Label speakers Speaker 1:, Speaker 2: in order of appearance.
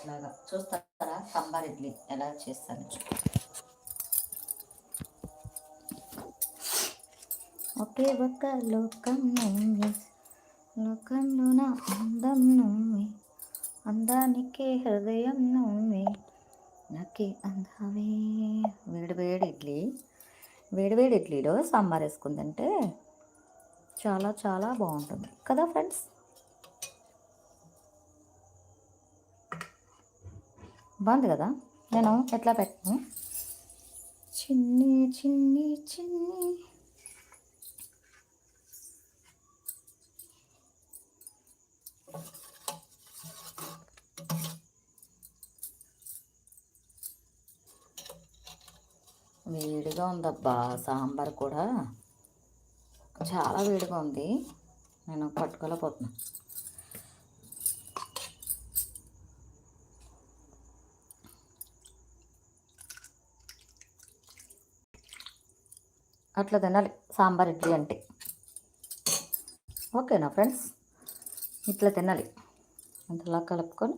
Speaker 1: ఇలాగా చూస్తారా సాంబార్ ఇడ్లీ ఎలా చేస్తాను. ఒకే ఒక్క లోకం నువ్వే, లోకంలో నా అందం నువ్వే, అందానికే హృదయం నువ్వే, నాకే అందావే. వేడివేడి ఇడ్లీ, వేడివేడి ఇడ్లీలో సాంబార్ వేసుకుందంటే చాలా చాలా బాగుంటుంది కదా ఫ్రెండ్స్. బాగుంది కదా. నేను ఎట్లా పెట్టాను, చిన్ని చిన్ని చిన్ని వేడిగా ఉందబ్బా. సాంబార్ కూడా చాలా వేడిగా ఉంది, నేను పట్టుకోలేకపోతున్నాను. అట్లా తినాలి సాంబార్ ఇడ్లీ అంటే. ఓకేనా ఫ్రెండ్స్, ఇట్లా తినాలి. అంతలా కలుపుకొని